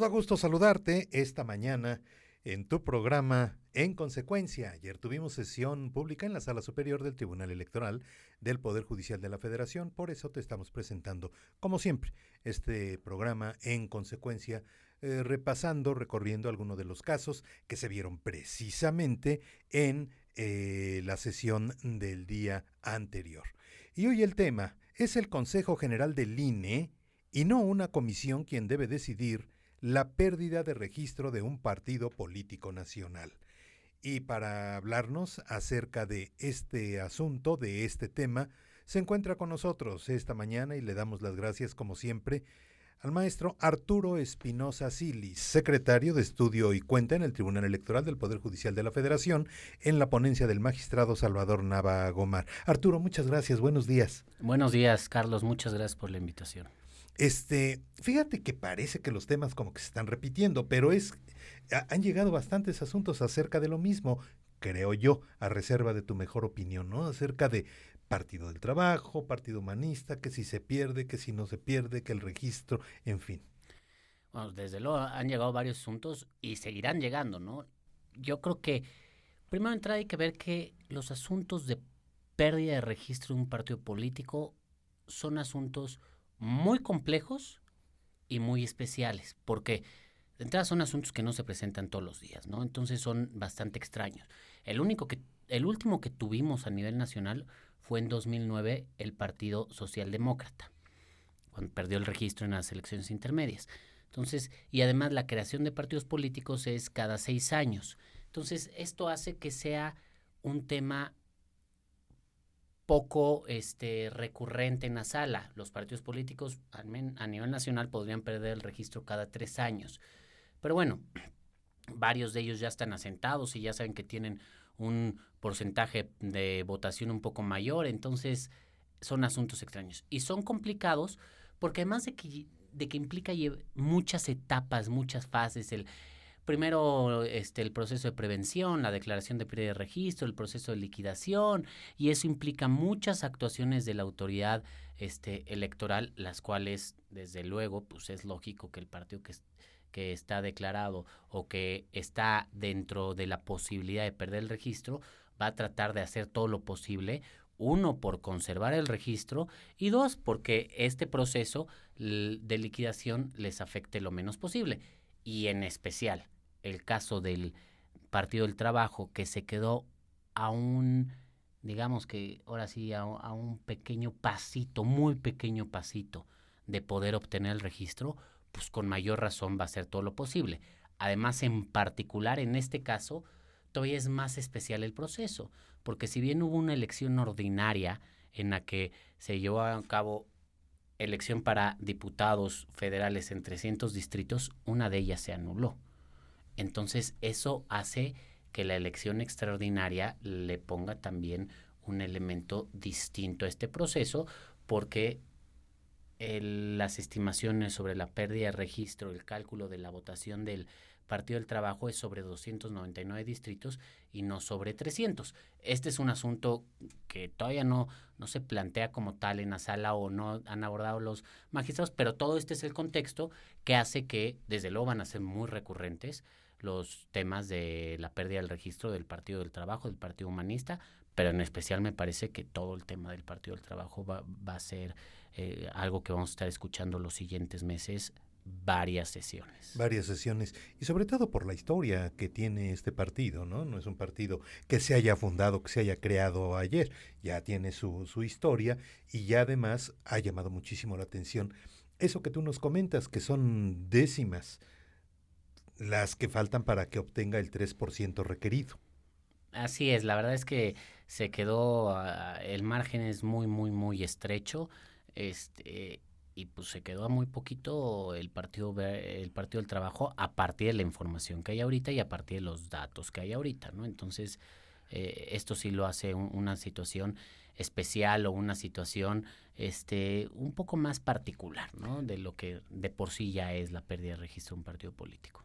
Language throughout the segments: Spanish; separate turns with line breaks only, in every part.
da gusto saludarte esta mañana en tu programa En Consecuencia. Ayer tuvimos sesión pública en la Sala Superior del Tribunal Electoral del Poder Judicial de la Federación. Por eso te estamos presentando, como siempre, este programa En Consecuencia, repasando, recorriendo algunos de los casos que se vieron precisamente en la sesión del día anterior. Y hoy el tema es el Consejo General del INE y no una comisión quien debe decidir la pérdida de registro de un partido político nacional. Y para hablarnos acerca de este asunto, de este tema, se encuentra con nosotros esta mañana y le damos las gracias, como siempre, al maestro Arturo Espinosa Silis, secretario de Estudio y Cuenta en el Tribunal Electoral del Poder Judicial de la Federación, en la ponencia del magistrado Salvador Nava Gomar. Arturo, muchas gracias, buenos días.
Buenos días, Carlos, muchas gracias por la invitación.
Fíjate que parece que los temas como que se están repitiendo, pero han llegado bastantes asuntos acerca de lo mismo, creo yo, a reserva de tu mejor opinión, ¿no? Acerca de Partido del Trabajo, Partido Humanista, que si se pierde, que si no se pierde, que el registro, en fin.
Bueno, desde luego han llegado varios asuntos y seguirán llegando, ¿no? Yo creo que primero de entrada hay que ver que los asuntos de pérdida de registro de un partido político son asuntos muy complejos y muy especiales, porque de entrada son asuntos que no se presentan todos los días, ¿no? Entonces son bastante extraños. El último que tuvimos a nivel nacional fue en 2009 el Partido Socialdemócrata, cuando perdió el registro en las elecciones intermedias. Entonces, y además la creación de partidos políticos es cada 6 años. Entonces, esto hace que sea un tema poco recurrente en la sala. Los partidos políticos a nivel nacional podrían perder el registro cada 3 años. Pero bueno, varios de ellos ya están asentados y ya saben que tienen un porcentaje de votación un poco mayor, entonces son asuntos extraños. Y son complicados porque además de que implica muchas etapas, muchas fases, primero el proceso de prevención, la declaración de pérdida de registro, el proceso de liquidación, y eso implica muchas actuaciones de la autoridad electoral, las cuales, desde luego, pues es lógico que el partido que está declarado o que está dentro de la posibilidad de perder el registro va a tratar de hacer todo lo posible, uno, por conservar el registro, y dos, porque este proceso de liquidación les afecte lo menos posible. Y en especial el caso del Partido del Trabajo, que se quedó a digamos que ahora sí, a un pequeño pasito, muy pequeño pasito de poder obtener el registro, pues con mayor razón va a hacer todo lo posible. Además, en particular, en este caso, todavía es más especial el proceso, porque si bien hubo una elección ordinaria en la que se llevó a cabo elección para diputados federales en 300 distritos, una de ellas se anuló. Entonces, eso hace que la elección extraordinaria le ponga también un elemento distinto a este proceso, porque las estimaciones sobre la pérdida de registro, el cálculo de la votación del Partido del Trabajo es sobre 299 distritos y no sobre 300. Este es un asunto que todavía no se plantea como tal en la sala o no han abordado los magistrados, pero todo este es el contexto que hace que, desde luego, van a ser muy recurrentes los temas de la pérdida del registro del Partido del Trabajo, del Partido Humanista, pero en especial me parece que todo el tema del Partido del Trabajo va a ser algo que vamos a estar escuchando los siguientes meses, varias sesiones.
Varias sesiones, y sobre todo por la historia que tiene este partido, ¿no? No es un partido que se haya fundado, que se haya creado ayer, ya tiene su historia y ya además ha llamado muchísimo la atención eso que tú nos comentas, que son décimas las que faltan para que obtenga el 3% requerido.
Así es, la verdad es que se quedó, el margen es muy, muy, muy estrecho, y pues se quedó a muy poquito el Partido del Trabajo a partir de la información que hay ahorita y a partir de los datos que hay ahorita, ¿no? Entonces, esto sí lo hace una situación especial o una situación un poco más particular, ¿no? De lo que de por sí ya es la pérdida de registro de un partido político.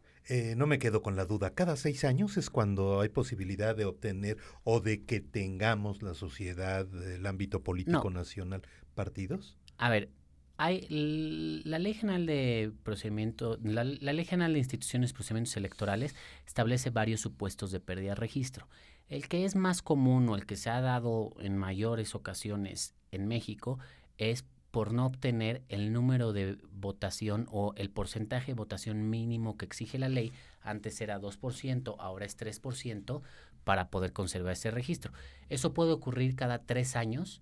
No me quedo con la duda. ¿Cada 6 años es cuando hay posibilidad de obtener o de que tengamos la sociedad, el ámbito político
No,
nacional, partidos?
a ver, La Ley General de Procedimiento, la Ley General de Instituciones y Procedimientos Electorales establece varios supuestos de pérdida de registro. El que es más común o el que se ha dado en mayores ocasiones en México es por no obtener el número de votación o el porcentaje de votación mínimo que exige la ley. Antes era 2%, ahora es 3% para poder conservar ese registro. Eso puede ocurrir cada 3 años,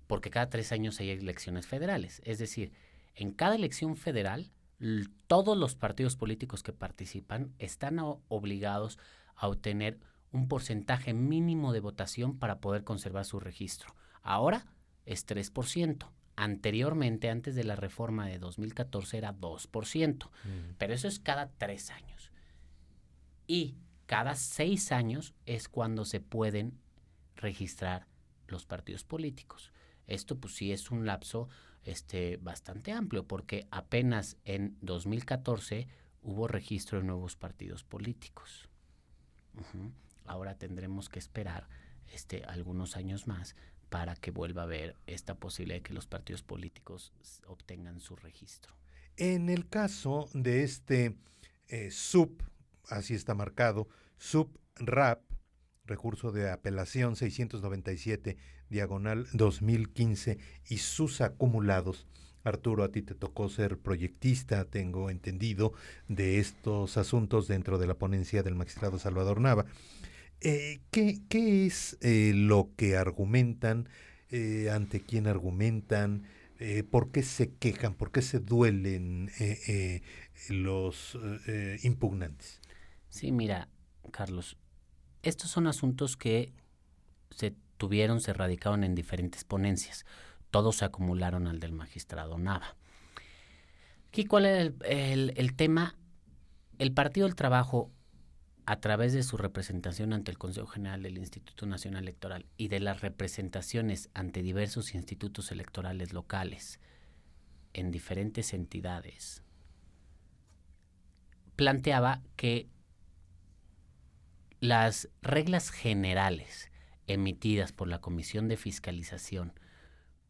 porque cada 3 años hay elecciones federales. Es decir, en cada elección federal, todos los partidos políticos que participan están obligados a obtener un porcentaje mínimo de votación para poder conservar su registro. Ahora es 3%. Anteriormente, antes de la reforma de 2014, era 2%. Pero eso es cada 3 años. Y cada 6 años es cuando se pueden registrar los partidos políticos. Esto pues sí es un lapso bastante amplio, porque apenas en 2014 hubo registro de nuevos partidos políticos. Ahora tendremos que esperar algunos años más para que vuelva a haber esta posibilidad de que los partidos políticos obtengan su registro.
En el caso de así está marcado, SUB-RAP, recurso de apelación 697/2015 y sus acumulados. Arturo, a ti te tocó ser proyectista, tengo entendido, de estos asuntos dentro de la ponencia del magistrado Salvador Nava. ¿Qué es lo que argumentan? ¿Ante quién argumentan? ¿Por qué se quejan? ¿Por qué se duelen los impugnantes?
Sí, mira, Carlos, estos son asuntos que se radicaron en diferentes ponencias. Todos se acumularon al del magistrado Nava. Aquí, ¿cuál era el tema? El Partido del Trabajo, a través de su representación ante el Consejo General del Instituto Nacional Electoral y de las representaciones ante diversos institutos electorales locales en diferentes entidades, planteaba que las reglas generales emitidas por la Comisión de Fiscalización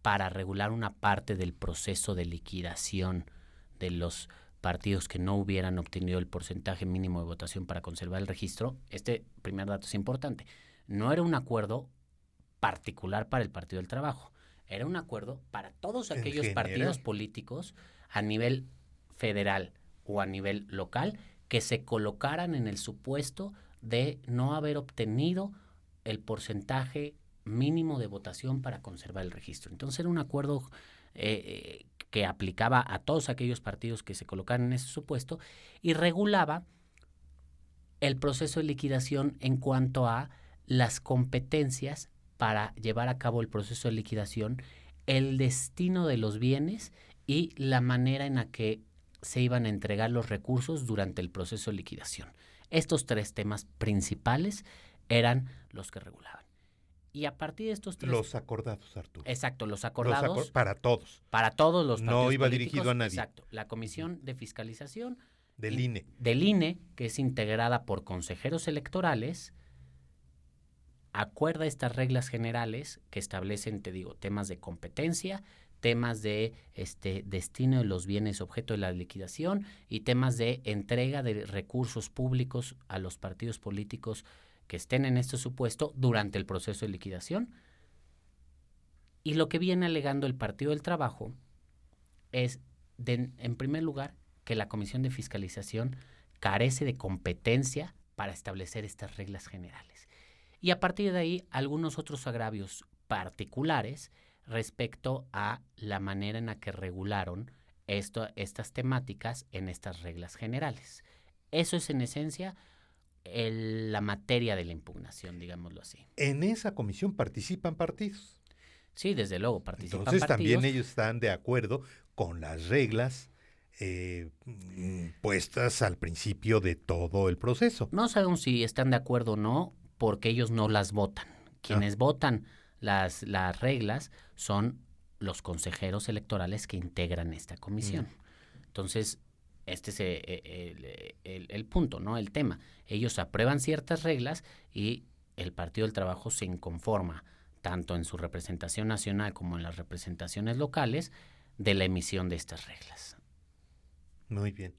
para regular una parte del proceso de liquidación de los partidos que no hubieran obtenido el porcentaje mínimo de votación para conservar el registro, este primer dato es importante, no era un acuerdo particular para el Partido del Trabajo, era un acuerdo para todos aquellos partidos políticos a nivel federal o a nivel local que se colocaran en el supuesto de no haber obtenido el porcentaje mínimo de votación para conservar el registro. Entonces era un acuerdo que aplicaba a todos aquellos partidos que se colocaran en ese supuesto y regulaba el proceso de liquidación en cuanto a las competencias para llevar a cabo el proceso de liquidación, el destino de los bienes y la manera en la que se iban a entregar los recursos durante el proceso de liquidación. Estos 3 temas principales eran los que regulaban. Y a partir de estos 3...
Los acordados, Arturo.
Exacto, los acordados.
Para todos.
Para todos los partidos
no iba
políticos,
dirigido a nadie.
Exacto. La Comisión de Fiscalización
del INE.
Del INE, que es integrada por consejeros electorales, acuerda estas reglas generales que establecen, te digo, temas de competencia, temas de destino de los bienes objeto de la liquidación y temas de entrega de recursos públicos a los partidos políticos que estén en este supuesto durante el proceso de liquidación. Y lo que viene alegando el Partido del Trabajo es, en primer lugar, que la Comisión de Fiscalización carece de competencia para establecer estas reglas generales. Y a partir de ahí, algunos otros agravios particulares respecto a la manera en la que regularon estas temáticas en estas reglas generales. Eso es en esencia la materia de la impugnación, digámoslo así.
En esa comisión participan partidos.
Sí, desde luego participan
Entonces,
partidos.
También ellos están de acuerdo con las reglas puestas al principio de todo el proceso.
No sabemos si están de acuerdo o no, porque ellos no las votan. Quienes votan las reglas son los consejeros electorales que integran esta comisión. Entonces, este es el punto, ¿no? El tema. Ellos aprueban ciertas reglas y el Partido del Trabajo se inconforma, tanto en su representación nacional como en las representaciones locales, de la emisión de estas reglas.
Muy bien.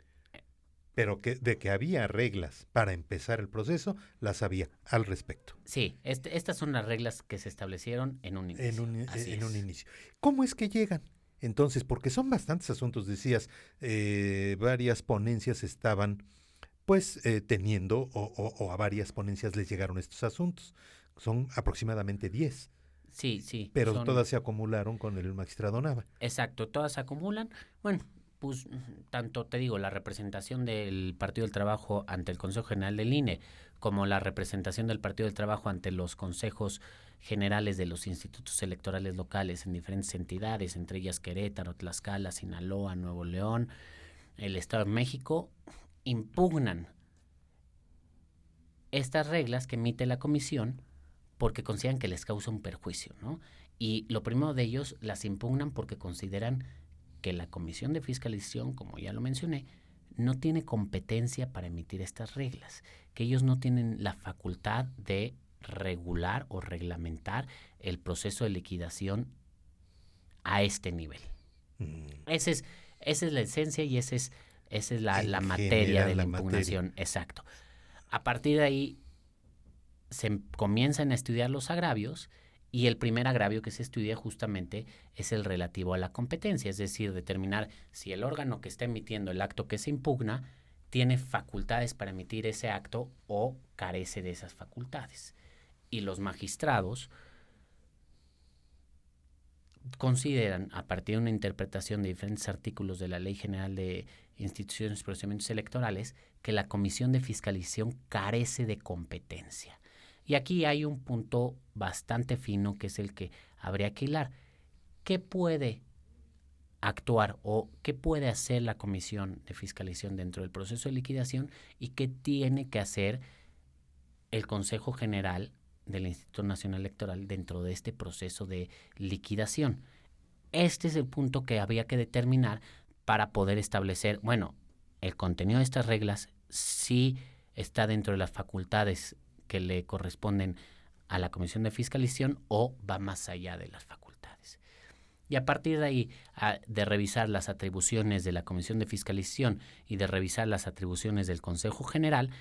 Pero de que había reglas para empezar el proceso, las había al respecto.
Sí, estas son las reglas que se establecieron en un inicio.
En un inicio. ¿Cómo es que llegan? Entonces, porque son bastantes asuntos, decías, varias ponencias estaban pues teniendo o a varias ponencias les llegaron estos asuntos. Son aproximadamente 10.
Sí.
Pero todas se acumularon con el magistrado Nava.
Exacto, todas se acumulan. Bueno, pues tanto te digo, la representación del Partido del Trabajo ante el Consejo General del INE, como la representación del Partido del Trabajo ante los consejos generales de los institutos electorales locales en diferentes entidades, entre ellas Querétaro, Tlaxcala, Sinaloa, Nuevo León, el Estado de México, impugnan estas reglas que emite la comisión porque consideran que les causa un perjuicio, ¿no? Y lo primero de ellos las impugnan porque consideran que la Comisión de Fiscalización, como ya lo mencioné, no tiene competencia para emitir estas reglas, que ellos no tienen la facultad de regular o reglamentar el proceso de liquidación a este nivel. Esa es la esencia y esa es la materia de la impugnación. Exacto. A partir de ahí se comienzan a estudiar los agravios y el primer agravio que se estudia justamente es el relativo a la competencia, es decir, determinar si el órgano que está emitiendo el acto que se impugna tiene facultades para emitir ese acto o carece de esas facultades. Y los magistrados consideran, a partir de una interpretación de diferentes artículos de la Ley General de Instituciones y Procedimientos Electorales, que la Comisión de Fiscalización carece de competencia. Y aquí hay un punto bastante fino que es el que habría que hilar. ¿Qué puede actuar o qué puede hacer la Comisión de Fiscalización dentro del proceso de liquidación y qué tiene que hacer el Consejo General del Instituto Nacional Electoral dentro de este proceso de liquidación? Este es el punto que había que determinar para poder establecer, bueno, el contenido de estas reglas sí está dentro de las facultades que le corresponden a la Comisión de Fiscalización o va más allá de las facultades. Y a partir de ahí, de revisar las atribuciones de la Comisión de Fiscalización y de revisar las atribuciones del Consejo General,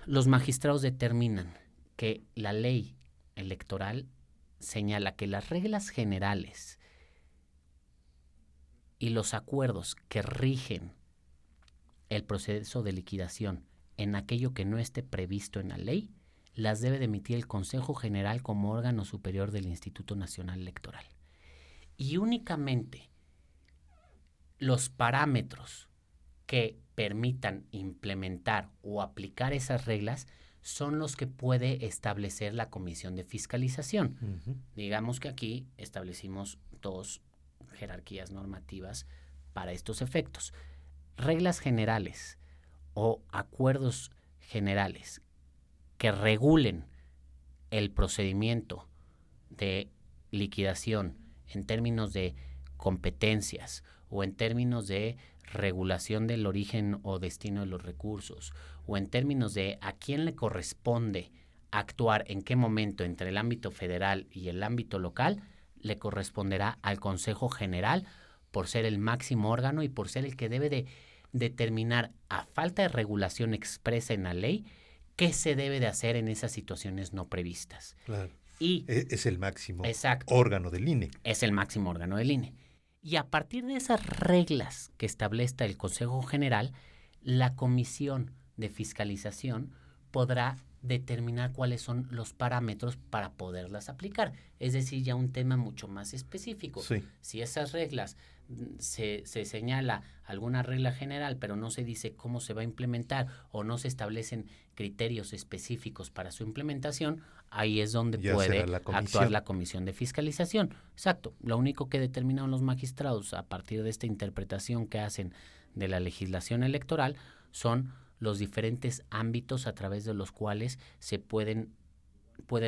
los magistrados determinan que la ley electoral señala que las reglas generales y los acuerdos que rigen el proceso de liquidación en aquello que no esté previsto en la ley, las debe de emitir el Consejo General como órgano superior del Instituto Nacional Electoral. Y únicamente los parámetros que permitan implementar o aplicar esas reglas son los que puede establecer la Comisión de Fiscalización. Digamos que aquí establecimos dos jerarquías normativas para estos efectos. Reglas generales o acuerdos generales que regulen el procedimiento de liquidación en términos de competencias o en términos de regulación del origen o destino de los recursos o en términos de a quién le corresponde actuar en qué momento entre el ámbito federal y el ámbito local, le corresponderá al Consejo General por ser el máximo órgano y por ser el que debe de determinar, a falta de regulación expresa en la ley, qué se debe de hacer en esas situaciones no previstas.
Claro.
Y
es el máximo
exacto,
órgano del INE.
Es el máximo órgano del INE. Y a partir de esas reglas que establezca el Consejo General, la Comisión de Fiscalización podrá determinar cuáles son los parámetros para poderlas aplicar. Es decir, ya un tema mucho más específico.
Sí.
Si esas reglas se señala alguna regla general, pero no se dice cómo se va a implementar o no se establecen criterios específicos para su implementación, ahí es donde
ya
puede actuar la Comisión de Fiscalización. Exacto. Lo único que determinaron los magistrados a partir de esta interpretación que hacen de la legislación electoral son los diferentes ámbitos a través de los cuales se puede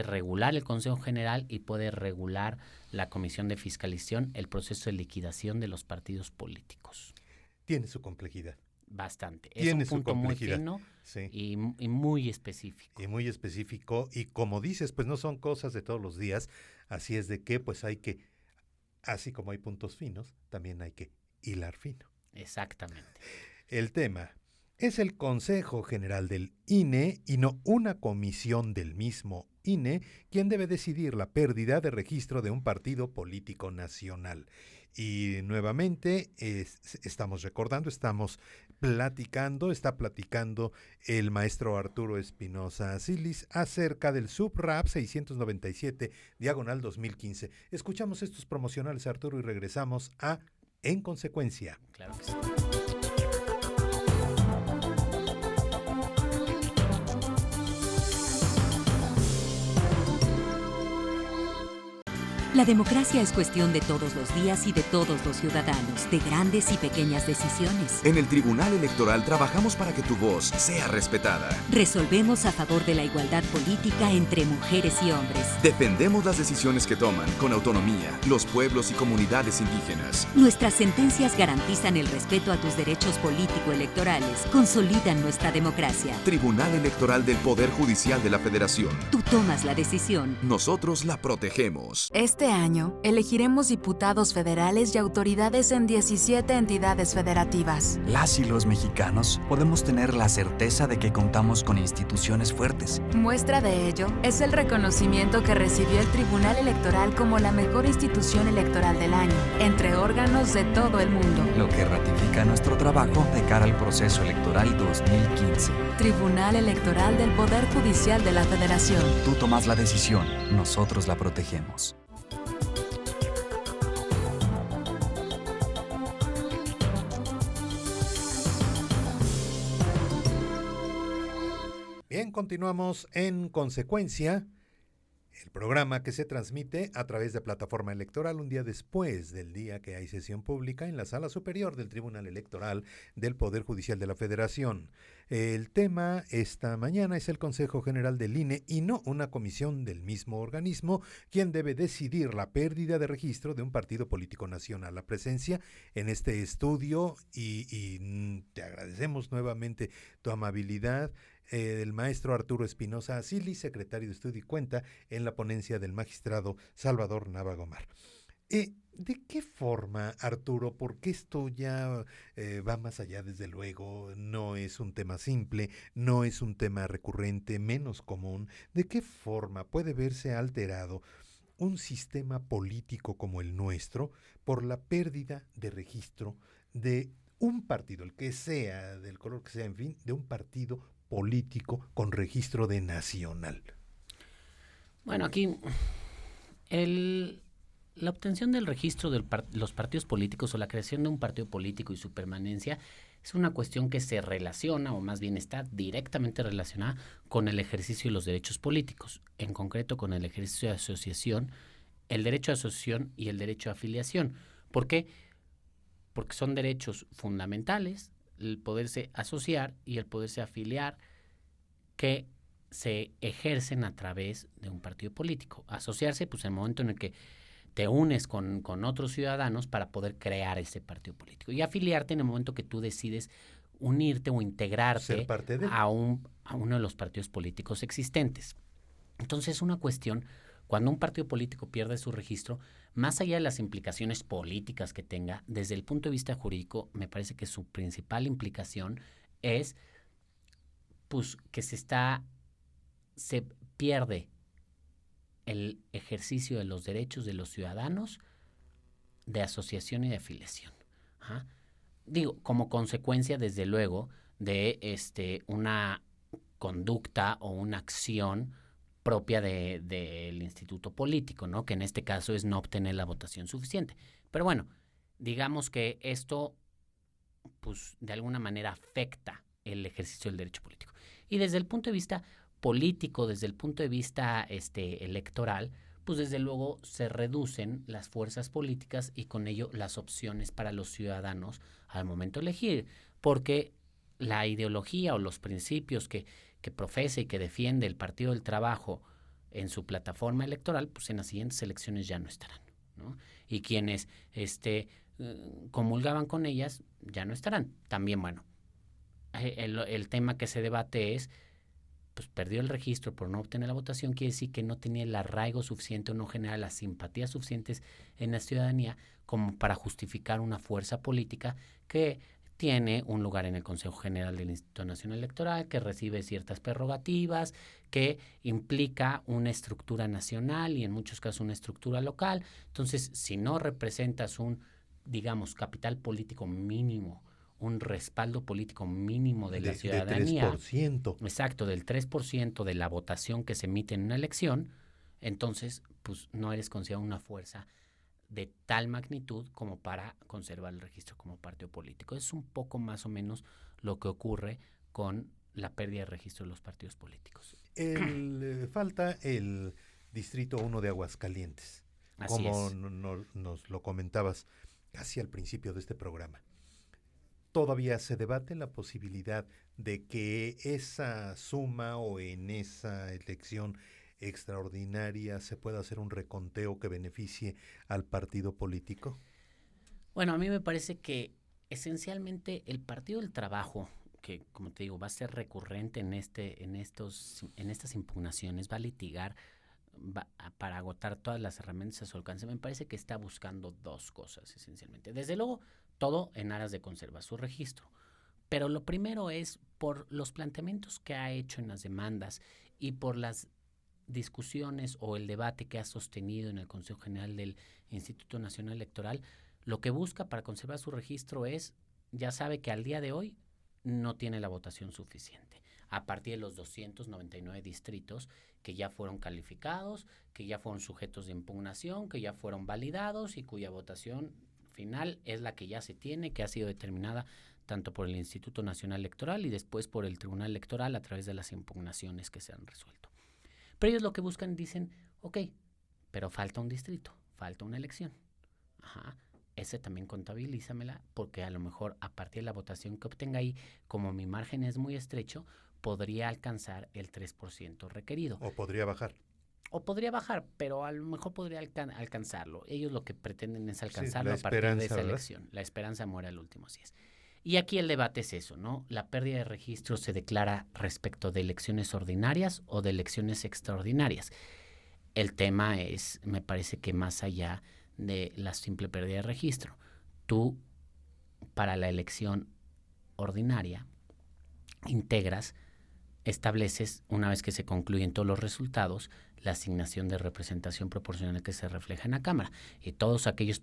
regular el Consejo General y puede regular la Comisión de Fiscalización el proceso de liquidación de los partidos políticos.
Tiene su complejidad.
Bastante.
Tiene
es un punto muy fino,
sí.
y muy específico.
Y muy específico. Y como dices, pues no son cosas de todos los días. Así es de que pues hay que así como hay puntos finos, también hay que hilar fino.
Exactamente.
El tema es el Consejo General del INE y no una comisión del mismo INE quien debe decidir la pérdida de registro de un partido político nacional. Y nuevamente estamos recordando, está platicando el maestro Arturo Espinosa Silis acerca del SUBRAP 697 diagonal 2015. Escuchamos estos promocionales, Arturo, y regresamos a En Consecuencia.
Claro que sí.
La democracia es cuestión de todos los días y de todos los ciudadanos, de grandes y pequeñas decisiones.
En el Tribunal Electoral trabajamos para que tu voz sea respetada.
Resolvemos a favor de la igualdad política entre mujeres y hombres.
Defendemos las decisiones que toman con autonomía los pueblos y comunidades indígenas.
Nuestras sentencias garantizan el respeto a tus derechos político-electorales, consolidan nuestra democracia.
Tribunal Electoral del Poder Judicial de la Federación.
Tú tomas la decisión.
Nosotros la protegemos.
Este año, elegiremos diputados federales y autoridades en 17 entidades federativas.
Las y los mexicanos podemos tener la certeza de que contamos con instituciones fuertes.
Muestra de ello es el reconocimiento que recibió el Tribunal Electoral como la mejor institución electoral del año, entre órganos de todo el mundo.
Lo que ratifica nuestro trabajo de cara al proceso electoral 2015.
Tribunal Electoral del Poder Judicial de la Federación.
Tú tomas la decisión, nosotros la protegemos.
Bien, continuamos en Consecuencia, el programa que se transmite a través de plataforma electoral un día después del día que hay sesión pública en la Sala Superior del Tribunal Electoral del Poder Judicial de la Federación. El tema esta mañana es el Consejo General del INE y no una comisión del mismo organismo quien debe decidir la pérdida de registro de un partido político nacional. La presencia en este estudio y te agradecemos nuevamente tu amabilidad, el maestro Arturo Espinosa Silis, secretario de Estudio y Cuenta en la ponencia del magistrado Salvador Nava Gomar. ¿De qué forma, Arturo? Porque esto ya va más allá, desde luego, no es un tema simple, no es un tema recurrente, menos común. ¿De qué forma puede verse alterado un sistema político como el nuestro por la pérdida de registro de un partido, el que sea, del color que sea, en fin, de un partido político con registro de nacional?
Bueno, aquí la obtención del registro de los partidos políticos o la creación de un partido político y su permanencia es una cuestión que se relaciona, o más bien está directamente relacionada con el ejercicio de los derechos políticos, en concreto con el ejercicio de asociación, el derecho a asociación y el derecho a afiliación. ¿Por qué? Porque son derechos fundamentales, el poderse asociar y el poderse afiliar, que se ejercen a través de un partido político. Asociarse, pues en el momento en el que te unes con otros ciudadanos para poder crear ese partido político. Y afiliarte en el momento que tú decides unirte o integrarte a uno de los partidos políticos existentes. Entonces es una cuestión, cuando un partido político pierde su registro, más allá de las implicaciones políticas que tenga, desde el punto de vista jurídico, me parece que su principal implicación es pues que se pierde el ejercicio de los derechos de los ciudadanos de asociación y de afiliación. ¿Ah? Digo, como consecuencia, desde luego, de una conducta o una acción propia del instituto político, ¿no? Que en este caso es no obtener la votación suficiente. Pero bueno, digamos que esto, pues, de alguna manera afecta el ejercicio del derecho político. Y desde el punto de vista político, desde el punto de vista electoral, pues desde luego se reducen las fuerzas políticas y con ello las opciones para los ciudadanos al momento de elegir, porque la ideología o los principios que profesa y que defiende el Partido del Trabajo en su plataforma electoral, pues en las siguientes elecciones ya no estarán, ¿no? Y quienes comulgaban con ellas ya no estarán. También, bueno, el tema que se debate es pues perdió el registro por no obtener la votación, quiere decir que no tenía el arraigo suficiente o no genera las simpatías suficientes en la ciudadanía como para justificar una fuerza política que tiene un lugar en el Consejo General del Instituto Nacional Electoral, que recibe ciertas prerrogativas, que implica una estructura nacional y en muchos casos una estructura local. Entonces, si no representas un, digamos, capital político mínimo, un respaldo político mínimo de la ciudadanía.
De 3%.
Exacto, del 3% de la votación que se emite en una elección, entonces, pues no eres considerado una fuerza de tal magnitud como para conservar el registro como partido político. Es un poco más o menos lo que ocurre con la pérdida de registro de los partidos políticos.
Falta el Distrito 1 de Aguascalientes,
Así
como
es.
nos lo comentabas casi al principio de este programa. ¿Todavía se debate la posibilidad de que esa suma o en esa elección extraordinaria se pueda hacer un reconteo que beneficie al partido político?
Bueno, a mí me parece que esencialmente el Partido del Trabajo, que como te digo va a ser recurrente en estas impugnaciones, va a litigar para agotar todas las herramientas a su alcance. Me parece que está buscando dos cosas esencialmente. Desde luego, todo en aras de conservar su registro. Pero lo primero es por los planteamientos que ha hecho en las demandas y por las discusiones o el debate que ha sostenido en el Consejo General del Instituto Nacional Electoral, lo que busca para conservar su registro es, ya sabe que al día de hoy no tiene la votación suficiente. A partir de los 299 distritos que ya fueron calificados, que ya fueron sujetos de impugnación, que ya fueron validados y cuya votación final es la que ya se tiene, que ha sido determinada tanto por el Instituto Nacional Electoral y después por el Tribunal Electoral a través de las impugnaciones que se han resuelto. Pero ellos lo que buscan, dicen, ok, pero falta un distrito, falta una elección. Ajá, ese también contabilízamela porque a lo mejor a partir de la votación que obtenga ahí, como mi margen es muy estrecho, podría alcanzar el 3% requerido.
¿O podría bajar?
O podría bajar, pero a lo mejor podría alcanzarlo. Ellos lo que pretenden es alcanzarlo
sí,
a partir de esa
¿verdad?
elección. La esperanza muere al último, así es. Y aquí el debate es eso, ¿no? La pérdida de registro se declara respecto de elecciones ordinarias o de elecciones extraordinarias. El tema es, me parece que más allá de la simple pérdida de registro, tú para la elección ordinaria estableces, una vez que se concluyen todos los resultados, la asignación de representación proporcional que se refleja en la Cámara. Y todos aquellos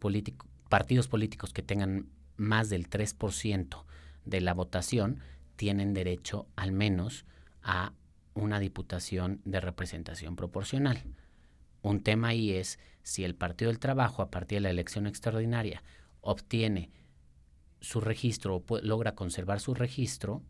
partidos políticos que tengan más del 3% de la votación tienen derecho al menos a una diputación de representación proporcional. Un tema ahí es si el Partido del Trabajo, a partir de la elección extraordinaria, obtiene su registro o logra conservar su registro,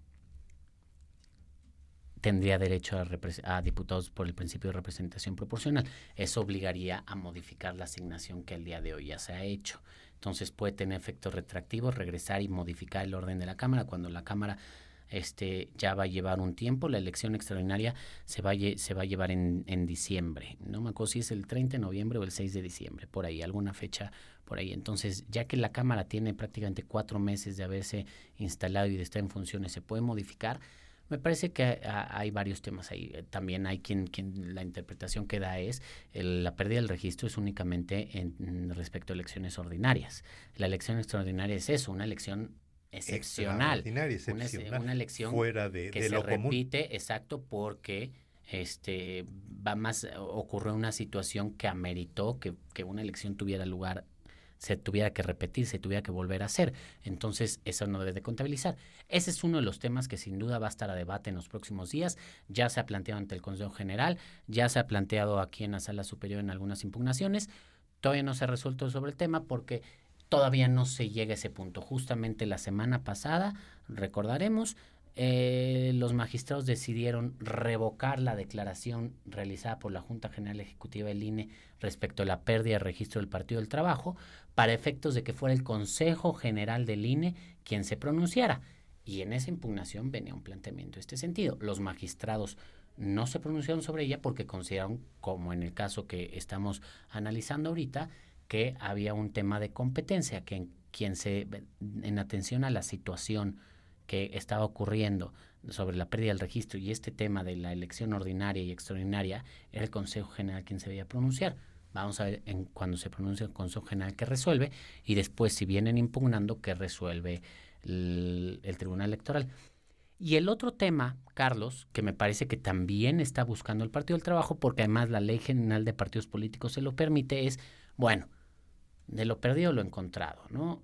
tendría derecho a diputados por el principio de representación proporcional. Eso obligaría a modificar la asignación que el día de hoy ya se ha hecho. Entonces puede tener efectos retroactivos, regresar y modificar el orden de la Cámara. Cuando la Cámara ya va a llevar un tiempo, la elección extraordinaria se va a llevar en diciembre. No me acuerdo si es el 30 de noviembre o el 6 de diciembre, por ahí, alguna fecha por ahí. Entonces, ya que la Cámara tiene prácticamente 4 meses de haberse instalado y de estar en funciones, se puede modificar. Me parece que hay varios temas ahí. También hay quien la interpretación que da es la pérdida del registro es únicamente respecto a elecciones ordinarias. La elección extraordinaria es eso, una elección excepcional.
Excepcional.
Una elección
fuera
que
de
se
lo común.
repite, exacto, porque ocurrió una situación que ameritó que una elección tuviera lugar, se tuviera que repetir, se tuviera que volver a hacer. Entonces, eso no debe de contabilizar. Ese es uno de los temas que sin duda va a estar a debate en los próximos días. Ya se ha planteado ante el Consejo General, ya se ha planteado aquí en la Sala Superior en algunas impugnaciones. Todavía no se ha resuelto sobre el tema porque todavía no se llega a ese punto. Justamente la semana pasada, recordaremos, los magistrados decidieron revocar la declaración realizada por la Junta General Ejecutiva del INE respecto a la pérdida de registro del Partido del Trabajo para efectos de que fuera el Consejo General del INE quien se pronunciara. Y en esa impugnación venía un planteamiento en este sentido. Los magistrados no se pronunciaron sobre ella porque consideraron, como en el caso que estamos analizando ahorita, que había un tema de competencia, que en atención a la situación que estaba ocurriendo sobre la pérdida del registro y este tema de la elección ordinaria y extraordinaria, era el Consejo General quien se veía pronunciar. Vamos a ver cuando se pronuncia el Consejo General qué resuelve, y después, si vienen impugnando, qué resuelve el Tribunal Electoral. Y el otro tema, Carlos, que me parece que también está buscando el Partido del Trabajo, porque además la Ley General de Partidos Políticos se lo permite, es, bueno, de lo perdido lo encontrado, ¿no?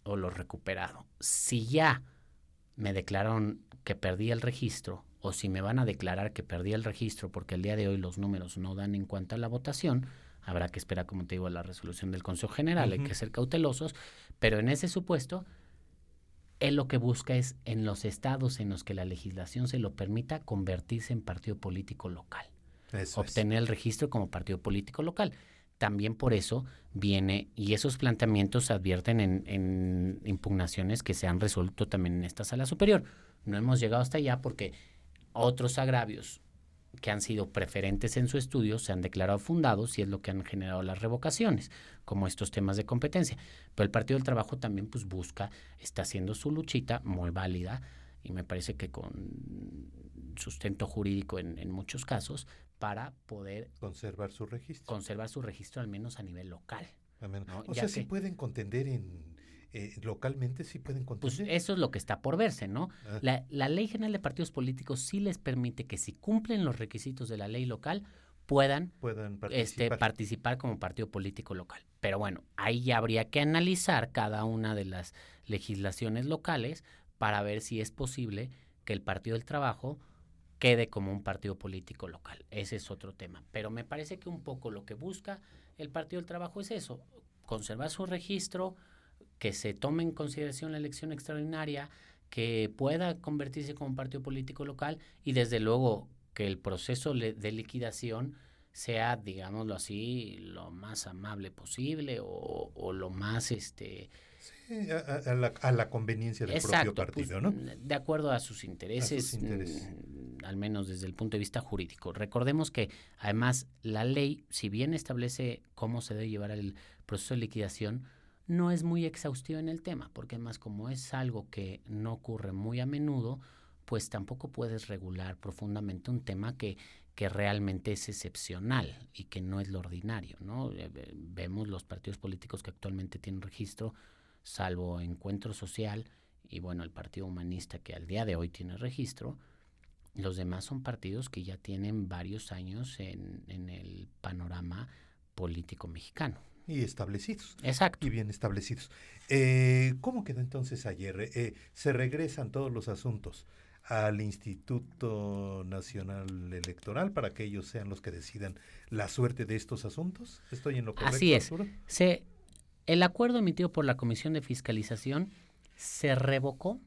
O lo recuperado. Si ya me declararon que perdí el registro, o si me van a declarar que perdí el registro porque el día de hoy los números no dan en cuanto a la votación, habrá que esperar, como te digo, a la resolución del Consejo General. Hay que ser cautelosos, pero en ese supuesto, él lo que busca es, en los estados en los que la legislación se lo permita, convertirse en partido político local. Obtener el registro como partido político local. También por eso viene, y esos planteamientos se advierten en impugnaciones que se han resuelto también en esta sala superior. No hemos llegado hasta allá porque otros agravios que han sido preferentes en su estudio se han declarado fundados, y es lo que han generado las revocaciones, como estos temas de competencia. Pero el Partido del Trabajo también pues busca, está haciendo su luchita muy válida, y me parece que con sustento jurídico en muchos casos, para poder
conservar su registro.
Al menos a nivel local.
¿No? O sea, sí pueden contender localmente, sí pueden contender.
Pues eso es lo que está por verse, ¿no? La Ley General de Partidos Políticos sí les permite que, si cumplen los requisitos de la ley local, puedan participar como partido político local. Pero bueno, ahí ya habría que analizar cada una de las legislaciones locales para ver si es posible que el Partido del Trabajo quede como un partido político local. Ese es otro tema. Pero me parece que un poco lo que busca el Partido del Trabajo es eso, conservar su registro, que se tome en consideración la elección extraordinaria, que pueda convertirse como un partido político local, y desde luego que el proceso de liquidación sea, digámoslo así, lo más amable posible, o lo más
a la conveniencia del propio partido,
pues,
¿no?
De acuerdo a sus intereses, al menos desde el punto de vista jurídico. Recordemos que además la ley, si bien establece cómo se debe llevar el proceso de liquidación, no es muy exhaustiva en el tema, porque además, como es algo que no ocurre muy a menudo, pues tampoco puedes regular profundamente un tema que realmente es excepcional y que no es lo ordinario, ¿no? Vemos los partidos políticos que actualmente tienen registro, salvo Encuentro Social y bueno, el Partido Humanista, que al día de hoy tiene registro. Los demás son partidos que ya tienen varios años en el panorama político mexicano.
Y establecidos.
Exacto.
Y bien establecidos. ¿Cómo quedó entonces ayer? ¿Se regresan todos los asuntos al Instituto Nacional Electoral para que ellos sean los que decidan la suerte de estos asuntos? ¿Estoy en lo correcto,
Así es.
Arturo?
El acuerdo emitido por la Comisión de Fiscalización se revocó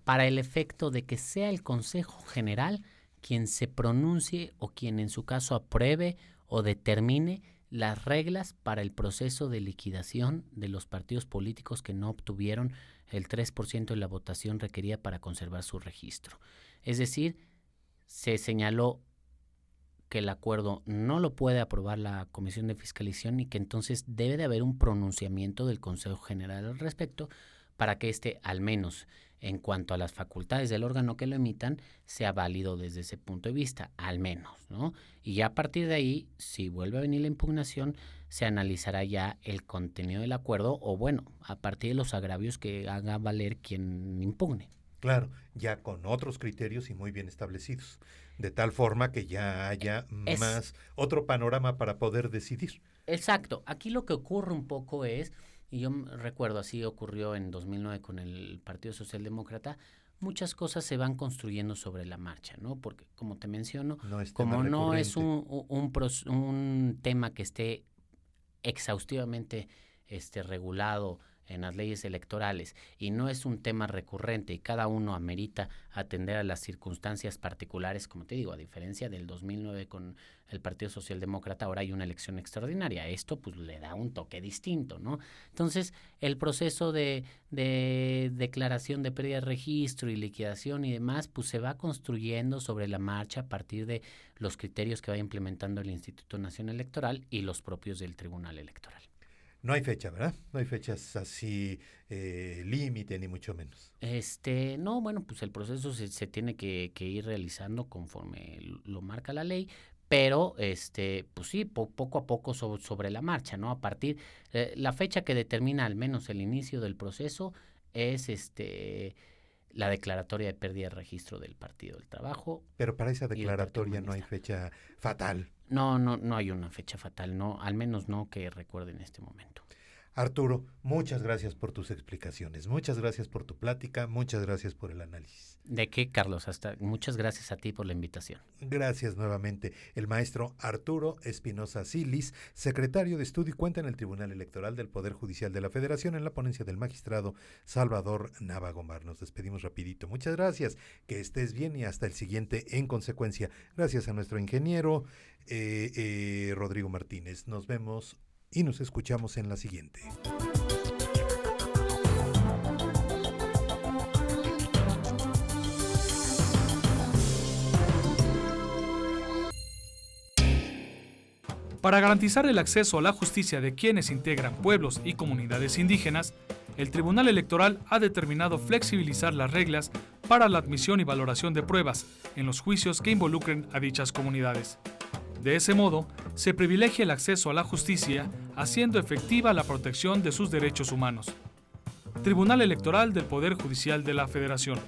para el efecto de que sea el Consejo General quien se pronuncie, o quien en su caso apruebe o determine las reglas para el proceso de liquidación de los partidos políticos que no obtuvieron el 3% de la votación requerida para conservar su registro. Es decir, se señaló que el acuerdo no lo puede aprobar la Comisión de Fiscalización, y que entonces debe de haber un pronunciamiento del Consejo General al respecto, para que al menos en cuanto a las facultades del órgano que lo emitan, sea válido desde ese punto de vista, al menos, ¿no? Y ya a partir de ahí, si vuelve a venir la impugnación, se analizará ya el contenido del acuerdo, o bueno, a partir de los agravios que haga valer quien impugne.
Claro, ya con otros criterios y muy bien establecidos, de tal forma que ya haya más otro panorama para poder decidir.
Exacto. Aquí lo que ocurre un poco es, y yo recuerdo, así ocurrió en 2009 con el Partido Socialdemócrata, muchas cosas se van construyendo sobre la marcha, ¿no? Porque, como te menciono, como no es un tema que esté exhaustivamente regulado en las leyes electorales, y no es un tema recurrente y cada uno amerita atender a las circunstancias particulares, como te digo, a diferencia del 2009 con el Partido Socialdemócrata, ahora hay una elección extraordinaria. Esto pues le da un toque distinto, ¿no? Entonces, el proceso de declaración de pérdida de registro y liquidación y demás, pues se va construyendo sobre la marcha a partir de los criterios que va implementando el Instituto Nacional Electoral y los propios del Tribunal Electoral.
No hay fecha, ¿verdad? No hay fechas así límite, ni mucho menos.
No, bueno, pues el proceso se tiene que ir realizando conforme lo marca la ley, pero pues sí, poco a poco sobre la marcha, ¿no? A partir, la fecha que determina al menos el inicio del proceso es la declaratoria de pérdida de registro del Partido del Trabajo.
Pero para esa declaratoria no hay fecha fatal.
No hay una fecha fatal, no, al menos no que recuerde en este momento.
Arturo, muchas gracias por tus explicaciones, muchas gracias por tu plática, muchas gracias por el análisis.
¿De qué, Carlos? Muchas gracias a ti por la invitación.
Gracias nuevamente. El maestro Arturo Espinosa Silis, secretario de Estudio y Cuenta en el Tribunal Electoral del Poder Judicial de la Federación, en la ponencia del magistrado Salvador Nava Gomar. Nos despedimos rapidito. Muchas gracias, que estés bien y hasta el siguiente En Consecuencia. Gracias a nuestro ingeniero Rodrigo Martínez. Nos vemos y nos escuchamos en la siguiente.
Para garantizar el acceso a la justicia de quienes integran pueblos y comunidades indígenas, el Tribunal Electoral ha determinado flexibilizar las reglas para la admisión y valoración de pruebas en los juicios que involucren a dichas comunidades. De ese modo, se privilegia el acceso a la justicia, haciendo efectiva la protección de sus derechos humanos. Tribunal Electoral del Poder Judicial de la Federación.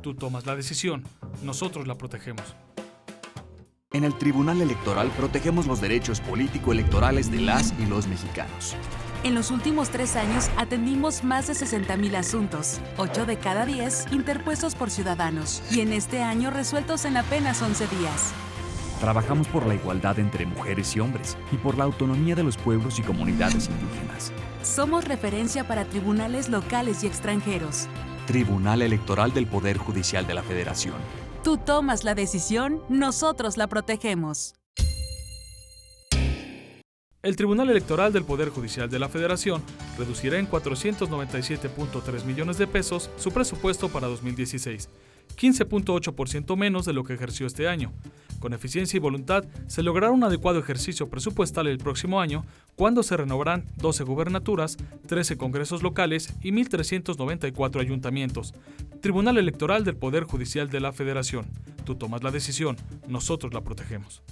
Tú tomas la decisión, nosotros la protegemos.
En el Tribunal Electoral protegemos los derechos político-electorales de las y los mexicanos.
En los últimos 3 años atendimos más de 60,000 asuntos, 8 de cada 10 interpuestos por ciudadanos, y en este año resueltos en apenas 11 días.
Trabajamos por la igualdad entre mujeres y hombres y por la autonomía de los pueblos y comunidades indígenas.
Somos referencia para tribunales locales y extranjeros.
Tribunal Electoral del Poder Judicial de la Federación.
Tú tomas la decisión, nosotros la protegemos.
El Tribunal Electoral del Poder Judicial de la Federación reducirá en 497.3 millones de pesos su presupuesto para 2016, 15.8% menos de lo que ejerció este año. Con eficiencia y voluntad se logrará un adecuado ejercicio presupuestal el próximo año, cuando se renovarán 12 gubernaturas, 13 congresos locales y 1.394 ayuntamientos. Tribunal Electoral del Poder Judicial de la Federación. Tú tomas la decisión, nosotros la protegemos.